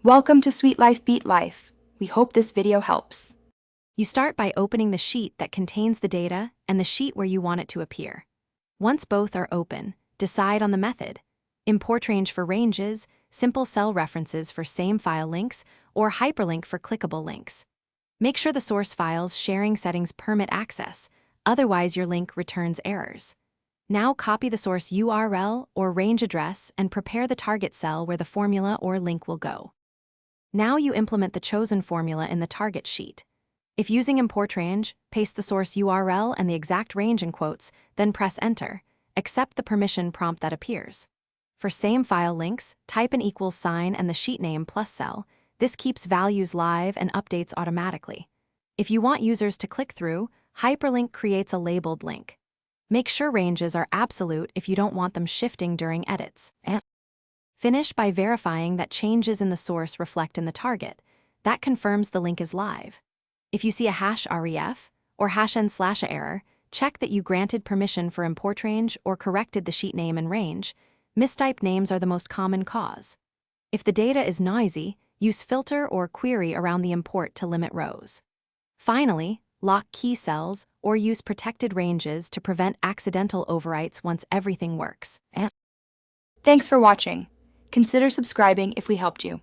Welcome to Sweet Life Beat Life. We hope this video helps. You start by opening the sheet that contains the data and the sheet where you want it to appear. Once both are open, decide on the method. Import range for ranges, simple cell references for same file links, or hyperlink for clickable links. Make sure the source file's sharing settings permit access, otherwise your link returns errors. Now copy the source URL or range address and prepare the target cell where the formula or link will go. Now you implement the chosen formula in the target sheet. If using import range, paste the source URL and the exact range in quotes, then press enter. Accept the permission prompt that appears. For same file links, type an equals sign and the sheet name plus cell. This keeps values live and updates automatically. If you want users to click through, hyperlink creates a labeled link. Make sure ranges are absolute if you don't want them shifting during edits. Finish by verifying that changes in the source reflect in the target. That confirms the link is live. If you see a #ref or #n/a error, check that you granted permission for import range or corrected the sheet name and range. Mistyped names are the most common cause. If the data is noisy, use filter or query around the import to limit rows. Finally, lock key cells or use protected ranges to prevent accidental overwrites once everything works. Thanks for watching. Consider subscribing if we helped you.